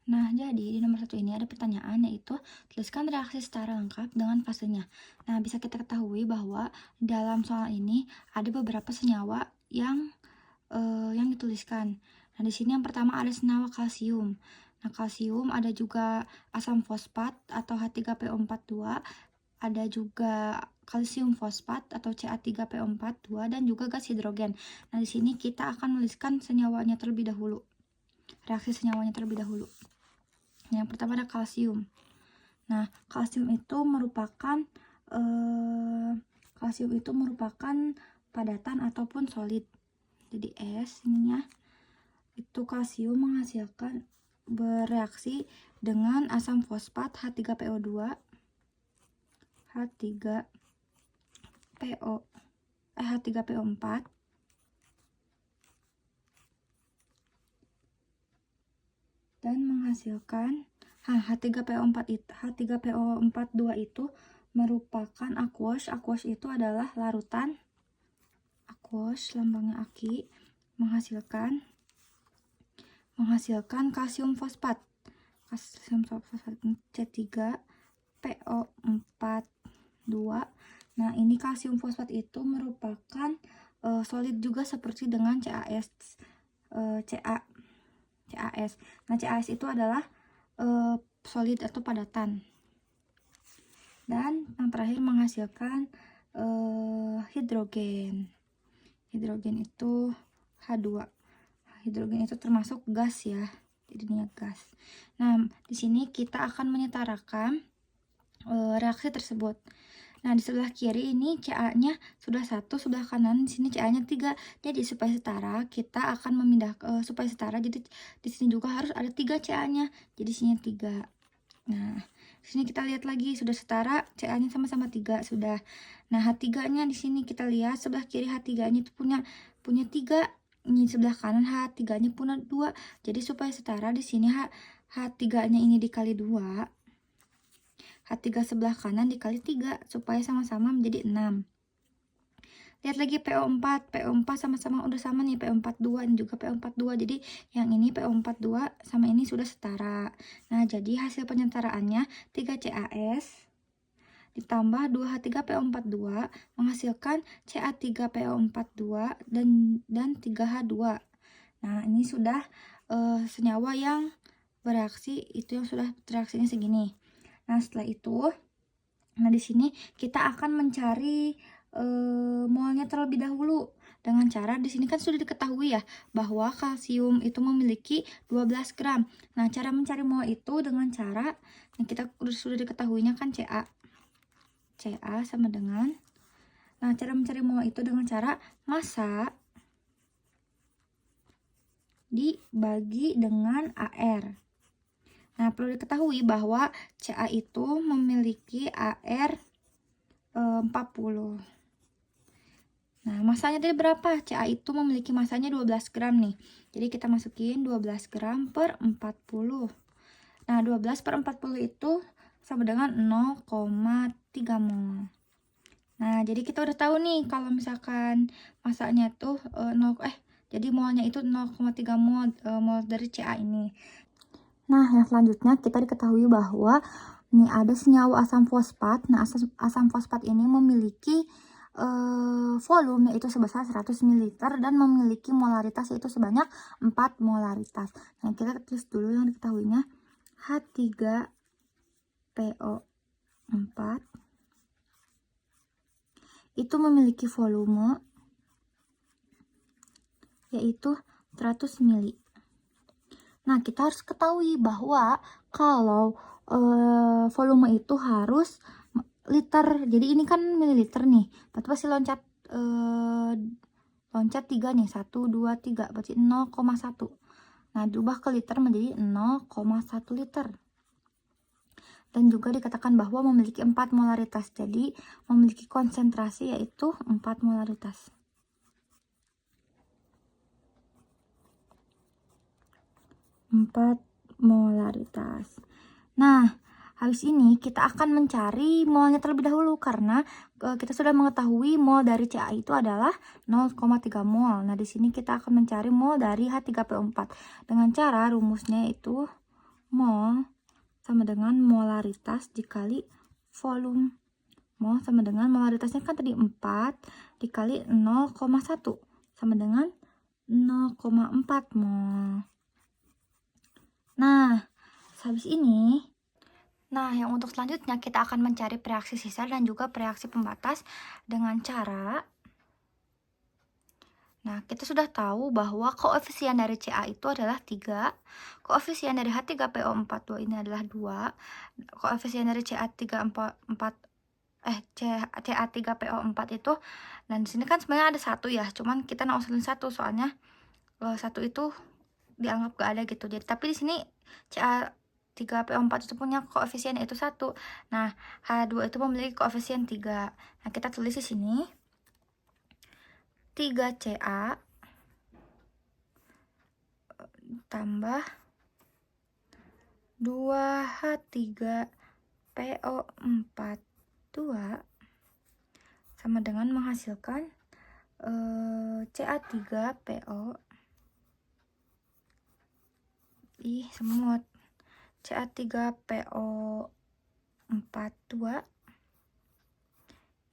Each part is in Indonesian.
Nah, jadi di nomor 1 ini ada pertanyaan, yaitu tuliskan reaksi secara lengkap dengan fasenya. Nah, bisa kita ketahui bahwa dalam soal ini ada beberapa senyawa yang dituliskan. Nah, di sini yang pertama ada senyawa kalsium. Nah, kalsium ada juga asam fosfat atau H3PO42, ada juga kalsium fosfat atau Ca3PO42 dan juga gas hidrogen. Nah, di sini kita akan menuliskan senyawanya terlebih dahulu. Reaksi senyawanya terlebih dahulu. Yang pertama ada kalsium. Nah, kalsium itu merupakan padatan ataupun solid. Jadi S ininya itu kalsium menghasilkan bereaksi dengan asam fosfat H3PO2 H3PO4 dan menghasilkan H3PO42 itu merupakan aqueous. Aqueous itu adalah larutan. Aqueous lambangnya Aki, menghasilkan kalsium fosfat. Kalsium fosfat C3PO42. Nah, ini kalsium fosfat itu merupakan solid juga seperti dengan CaS. Nah, CaS itu adalah solid atau padatan. Dan yang terakhir menghasilkan hidrogen. Hidrogen itu H2. Hidrogen itu termasuk gas ya. Jadinya gas. Nah, di sini kita akan menyetarakan reaksi tersebut. Nah, di sebelah kiri ini Ca-nya sudah 1, sebelah kanan di sini Ca-nya 3. Jadi supaya setara, kita akan memindah supaya setara. Jadi di sini juga harus ada 3 Ca-nya. Jadi sini 3. Nah, di sini kita lihat lagi sudah setara, Ca-nya sama-sama 3 sudah. Nah, H3-nya di sini kita lihat sebelah kiri H3-nya itu punya 3. Ini sebelah kanan H3-nya punya 2. Jadi supaya setara di sini H3-nya ini dikali 2. H3 sebelah kanan dikali 3 supaya sama-sama menjadi 6. Lihat lagi PO4 sama-sama udah sama nih, PO42 ini juga PO42. Jadi yang ini PO42 sama ini sudah setara. Nah, jadi hasil penyetaraannya 3 CaS ditambah 2 H3PO42 menghasilkan Ca3PO42 dan 3H2. Nah, ini sudah senyawa yang bereaksi, itu yang sudah reaksinya segini. Nah, setelah itu, di sini kita akan mencari molnya terlebih dahulu dengan cara di sini kan sudah diketahui ya bahwa kalsium itu memiliki 12 gram. Nah, cara mencari mol itu dengan cara yang kita sudah diketahuinya kan Ca sama dengan. Nah, cara mencari mol itu dengan cara massa dibagi dengan AR. Nah, perlu diketahui bahwa Ca itu memiliki AR 40. Nah, masanya tadi berapa? Ca itu memiliki masanya 12 gram nih. Jadi kita masukin 12 gram per 40. Nah, 12 per 40 itu sama dengan 0,3 mol. Nah, jadi kita udah tahu nih kalau misalkan masanya tuh jadi molnya itu 0,3 mol dari Ca ini. Nah, yang selanjutnya kita diketahui bahwa ini ada senyawa asam fosfat. Nah, asam fosfat ini memiliki volume yaitu sebesar 100 ml dan memiliki molaritas yaitu sebanyak 4 molaritas. Nah, kita tulis dulu yang diketahuinya. H3PO4 itu memiliki volume yaitu 100 ml. Nah, kita harus ketahui bahwa kalau volume itu harus liter. Jadi ini kan mililiter nih. Berarti pasti loncat 3 nih. 1, 2, 3. Berarti 0,1. Nah, diubah ke liter menjadi 0,1 liter. Dan juga dikatakan bahwa memiliki 4 molaritas. Jadi memiliki konsentrasi yaitu 4 molaritas. 4 molaritas. Nah, habis ini kita akan mencari molnya terlebih dahulu karena kita sudah mengetahui mol dari Ca itu adalah 0,3 mol. Nah, di sini kita akan mencari mol dari H3PO4 dengan cara rumusnya itu Mol sama dengan molaritas dikali volume. Mol sama dengan molaritasnya kan tadi 4 dikali 0,1 sama dengan 0,4 mol. Nah, habis ini, yang untuk selanjutnya kita akan mencari reaksi sisa dan juga reaksi pembatas dengan cara, kita sudah tahu bahwa koefisien dari Ca itu adalah 3, koefisien dari H3PO42 ini adalah 2, koefisien dari Ca3PO4 itu, dan di sini kan sebenarnya ada 1 ya, cuman kita usulin 1 soalnya 1 itu dianggap gak ada gitu. Jadi tapi di sini Ca3PO4 itu punya koefisien yaitu 1. Nah, H2 itu memiliki koefisien 3. Nah, kita tulis di sini 3Ca tambah 2H3PO4 2 sama dengan menghasilkan Ca3PO semut Ca3PO4 2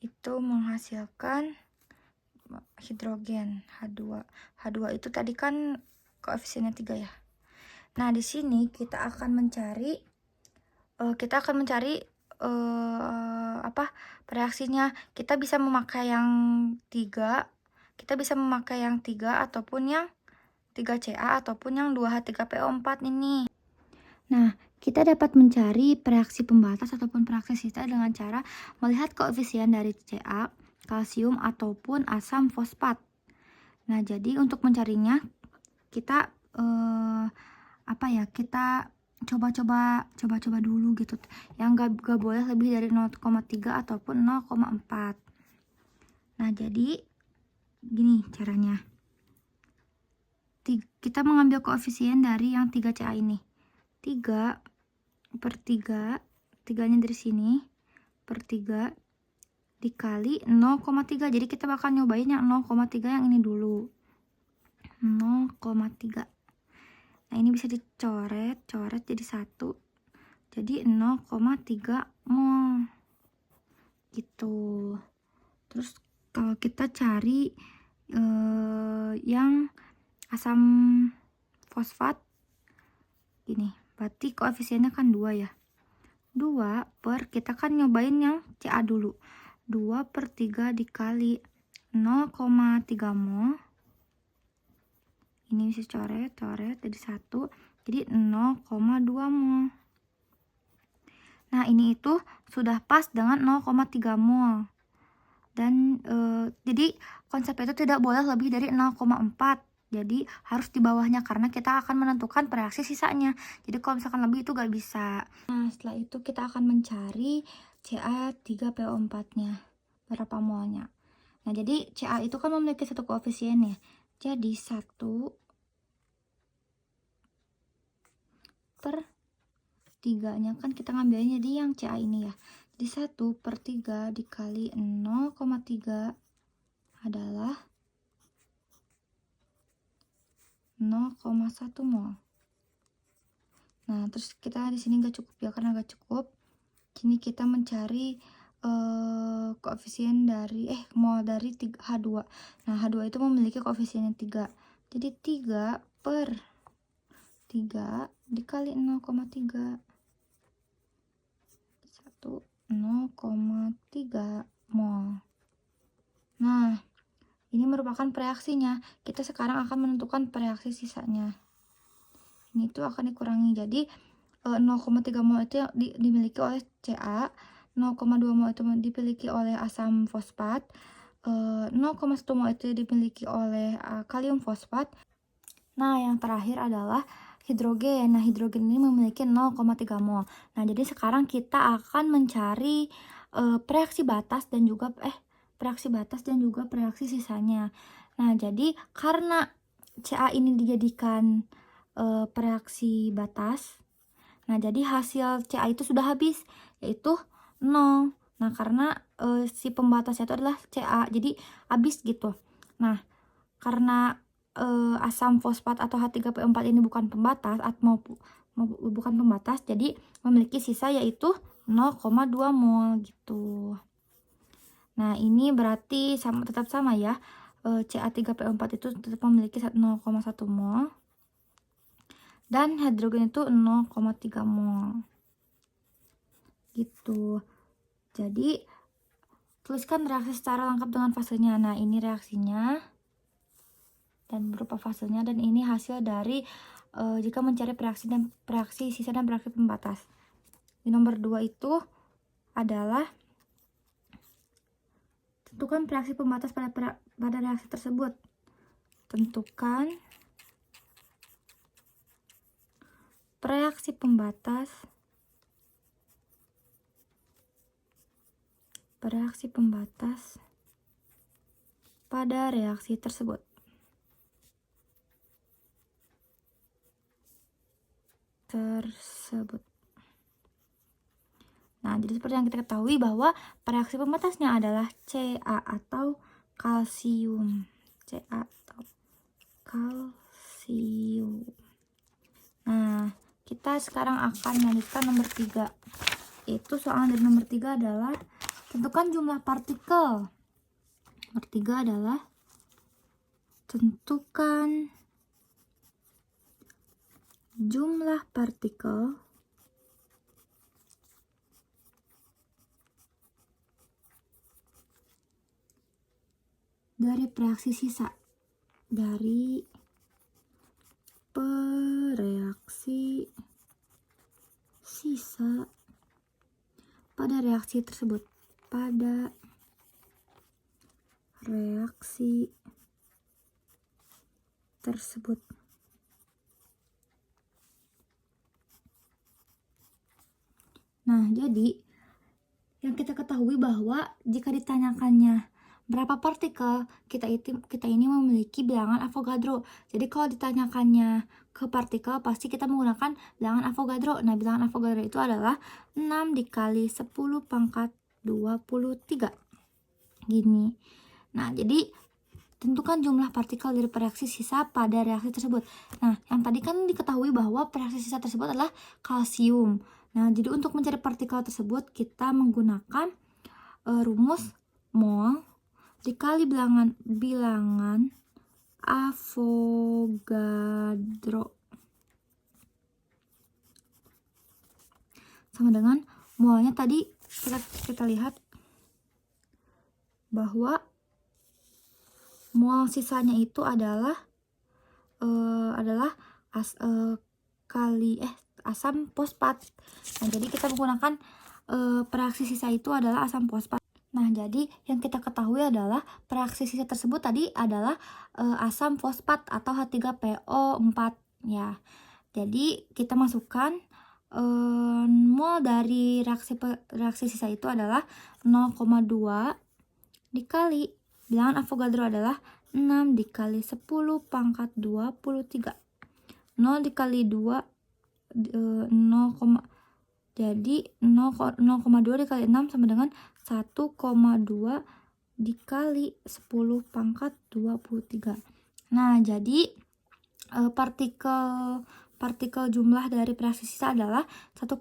itu menghasilkan hidrogen H2. H2 itu tadi kan koefisiennya 3 ya. Nah, di sini kita akan mencari reaksinya. Kita bisa memakai yang 3, ataupun yang 3Ca ataupun yang 2H3PO4 ini. Nah, kita dapat mencari reaksi pembatas ataupun reaksi sisa dengan cara melihat koefisien dari Ca, kalsium ataupun asam fosfat. Nah, jadi untuk mencarinya kita kita coba dulu gitu. Yang gak boleh lebih dari 0,3 ataupun 0,4. Nah, jadi gini caranya. Kita mengambil koefisien dari yang 3Ca ini. 3/3, 3-nya dari sini, per 3 dikali 0,3. Jadi kita bakal nyobain yang 0,3 yang ini dulu. 0,3. Nah, ini bisa dicoret jadi 1. Jadi 0,3 mol. Gitu. Terus kalau kita cari yang asam fosfat gini, berarti koefisiennya kan 2 ya. 2 per, kita kan nyobain yang Ca dulu. 2/3 dikali 0,3 mol. Ini bisa coret jadi 1. Jadi 0,2 mol. Nah, ini itu sudah pas dengan 0,3 mol. Dan jadi konsep itu tidak boleh lebih dari 0,4. Jadi harus di bawahnya karena kita akan menentukan reaksi sisanya. Jadi kalau misalkan lebih itu gak bisa. Nah, setelah itu kita akan mencari Ca3PO4-nya. Berapa molnya. Nah, jadi Ca itu kan memiliki satu koefisien ya. Jadi 1/3-nya kan kita ngambilnya jadi yang Ca ini ya. Jadi 1/3 dikali 0,3 adalah 0,1 mol. Nah, terus kita di sini nggak cukup ya, karena nggak cukup. Sini kita mencari koefisien dari mol dari H2. Nah, H2 itu memiliki koefisiennya 3. Jadi 3/3 dikali 0,3. 0,3 mol. Nah, ini merupakan reaksinya. Kita sekarang akan menentukan reaksi sisanya. Ini tuh akan dikurangi. Jadi 0,3 mol itu dimiliki oleh Ca, 0,2 mol itu dimiliki oleh asam fosfat, 0,1 mol itu dimiliki oleh kalium fosfat. Nah, yang terakhir adalah hidrogen. Nah, hidrogen ini memiliki 0,3 mol. Nah, jadi sekarang kita akan mencari reaksi batas dan juga reaksi sisanya. Nah, jadi karena Ca ini dijadikan reaksi batas, nah jadi hasil Ca itu sudah habis, yaitu 0. Nah, karena si pembatasnya itu adalah Ca, jadi habis gitu. Nah, karena asam fosfat atau H3PO4 ini bukan pembatas bukan pembatas, jadi memiliki sisa yaitu 0,2 mol gitu. Nah, ini berarti tetap sama ya. Ca3PO4 itu tetap memiliki 0,1 mol. Dan hidrogen itu 0,3 mol. Gitu. Jadi, tuliskan reaksi secara lengkap dengan fasenya. Nah, ini reaksinya. Dan berupa fasenya. Dan ini hasil dari jika mencari reaksi sisa dan reaksi pembatas. Di nomor 2 itu adalah tentukan reaksi pembatas pada reaksi tersebut. Tentukan reaksi pembatas pada reaksi tersebut. Nah, jadi seperti yang kita ketahui bahwa reaksi pembatasnya adalah Ca atau kalsium. Ca atau kalsium. Nah, kita sekarang akan melanjutkan nomor 3. Itu soal dari nomor 3 adalah tentukan jumlah partikel. Nomor 3 adalah tentukan jumlah partikel dari reaksi sisa. Dari reaksi sisa pada reaksi tersebut. Pada reaksi tersebut. Nah, jadi yang kita ketahui bahwa jika ditanyakannya berapa partikel, kita ini memiliki bilangan Avogadro. Jadi kalau ditanyakannya ke partikel, pasti kita menggunakan bilangan Avogadro. Nah, bilangan Avogadro itu adalah 6 dikali 10 pangkat 23. Gini. Nah, jadi tentukan jumlah partikel dari reaksi sisa pada reaksi tersebut. Nah, yang tadi kan diketahui bahwa reaksi sisa tersebut adalah kalsium. Nah, jadi untuk mencari partikel tersebut kita menggunakan rumus mol dikali bilangan Avogadro. Sama dengan molnya tadi kita lihat bahwa mol sisanya itu adalah asam fosfat. Nah, jadi kita menggunakan reaksi sisa itu adalah asam fosfat. Nah, jadi yang kita ketahui adalah reaksi sisa tersebut tadi adalah asam fosfat atau H3PO4 ya. Jadi kita masukkan mol dari reaksi sisa itu adalah 0,2 dikali bilangan Avogadro adalah 6 dikali 10 pangkat 23. 0 dikali 2 jadi 0,2 dikali 6 sama dengan 1,2 dikali 10 pangkat 23. Nah, jadi partikel jumlah dari reaksi sisa adalah 1,2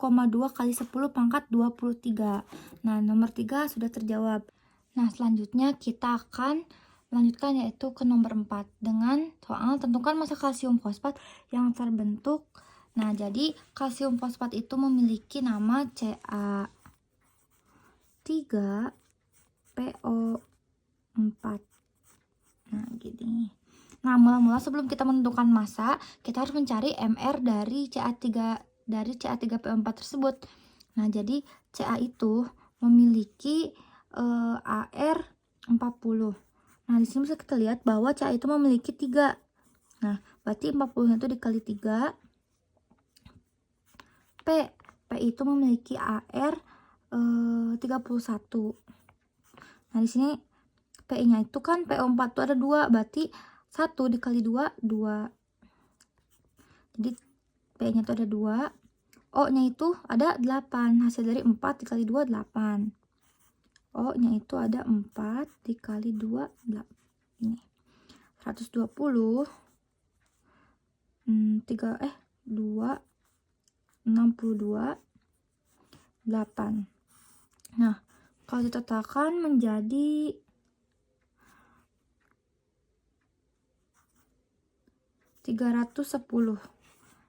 kali 10 pangkat 23. Nah, nomor 3 sudah terjawab. Nah, selanjutnya kita akan melanjutkan yaitu ke nomor 4 dengan soal tentukan massa kalsium fosfat yang terbentuk. Nah, jadi kalsium fosfat itu memiliki nama Ca3PO4. Nah, gini. Nah, mula-mula sebelum kita menentukan massa, kita harus mencari MR dari Ca3PO4 tersebut. Nah, jadi Ca itu memiliki AR 40. Nah, di sini bisa kita lihat bahwa Ca itu memiliki 3. Nah, berarti 40 itu dikali 3. P itu memiliki AR 31. Nah, di sini P-nya itu kan PO4 itu ada 2, berarti 1 dikali 2, 2. Jadi P-nya itu ada 2. O-nya itu ada 8. Hasil dari 4 dikali 2, 8. O-nya itu ada 4 dikali 2, 8. Ini. 120. 2 8. Nah, kalau ditotalkan menjadi 310.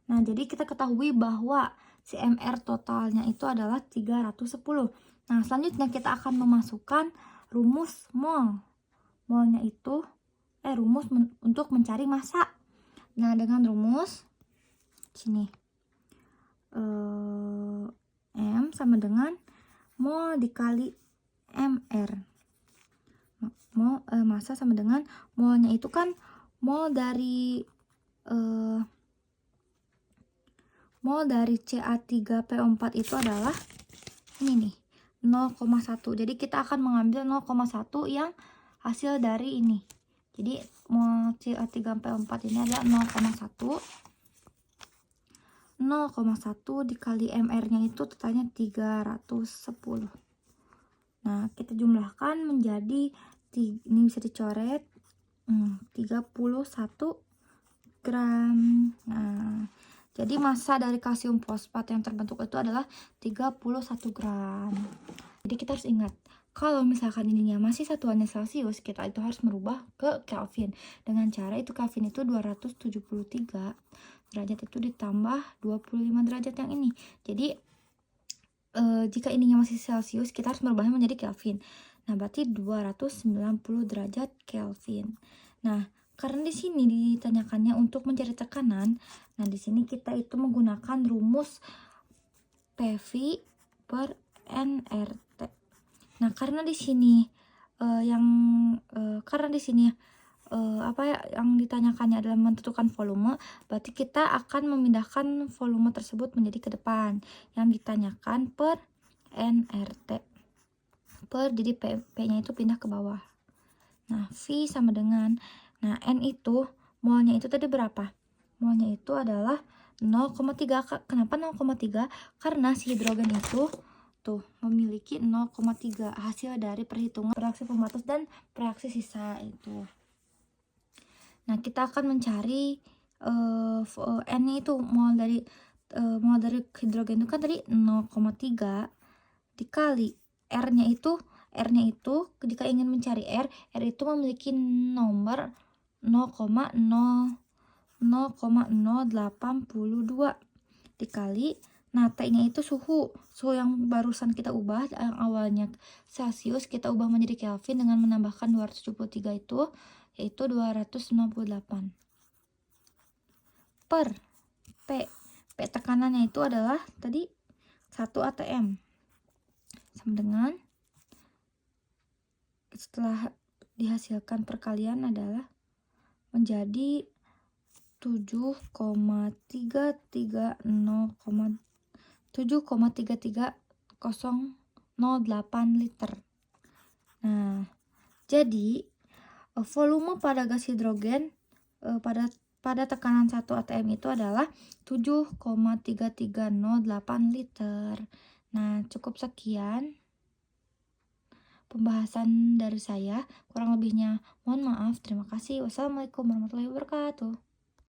Nah, jadi kita ketahui bahwa CMR totalnya itu adalah 310. Nah, selanjutnya kita akan memasukkan rumus mol. Molnya itu rumus untuk mencari massa. Nah, dengan rumus sini M sama dengan mol dikali MR. Massa sama dengan molnya itu kan mol dari CA3PO4 itu adalah ini nih, 0,1. Jadi kita akan mengambil 0,1 yang hasil dari ini. Jadi mol CA3PO4 ini adalah 0,1. 0,1 dikali MR-nya itu totalnya 310. Nah, kita jumlahkan menjadi ini bisa dicoret 31 gram. Nah, jadi massa dari kalsium fosfat yang terbentuk itu adalah 31 gram. Jadi kita harus ingat, kalau misalkan ininya masih satuannya Celcius, kita itu harus merubah ke Kelvin. Dengan cara itu Kelvin itu 273 derajat itu ditambah 25 derajat yang ini. Jadi jika ininya masih Celcius, kita harus merubahnya menjadi Kelvin. Nah, berarti 290 derajat Kelvin. Nah, karena di sini ditanyakannya untuk mencari tekanan, nah di sini kita itu menggunakan rumus PV per nRT. Nah, karena di sini yang ditanyakannya adalah menentukan volume, berarti kita akan memindahkan volume tersebut menjadi ke depan. Yang ditanyakan per nRT. Jadi P-nya itu pindah ke bawah. Nah, V sama dengan, nah N itu molnya itu tadi berapa? Molnya itu adalah 0,3. Kenapa 0,3? Karena si hidrogen itu tuh memiliki 0,3 hasil dari perhitungan reaksi pembatas dan reaksi sisa itu. Nah, kita akan mencari N itu mol dari hidrogen itu kan tadi 0,3 dikali R-nya itu jika ingin mencari R itu memiliki nomor 0,082 dikali, nah T-nya itu suhu yang barusan kita ubah, yang awalnya Celcius kita ubah menjadi Kelvin dengan menambahkan 273 itu, yaitu 298 per P tekanannya itu adalah tadi 1 atm sama dengan, setelah dihasilkan perkalian adalah menjadi 7,330,8 liter. Nah, jadi volume pada gas hidrogen pada tekanan 1 atm itu adalah 7,3308 liter. Nah, cukup sekian pembahasan dari saya. Kurang lebihnya mohon maaf. Terima kasih. Wassalamualaikum warahmatullahi wabarakatuh.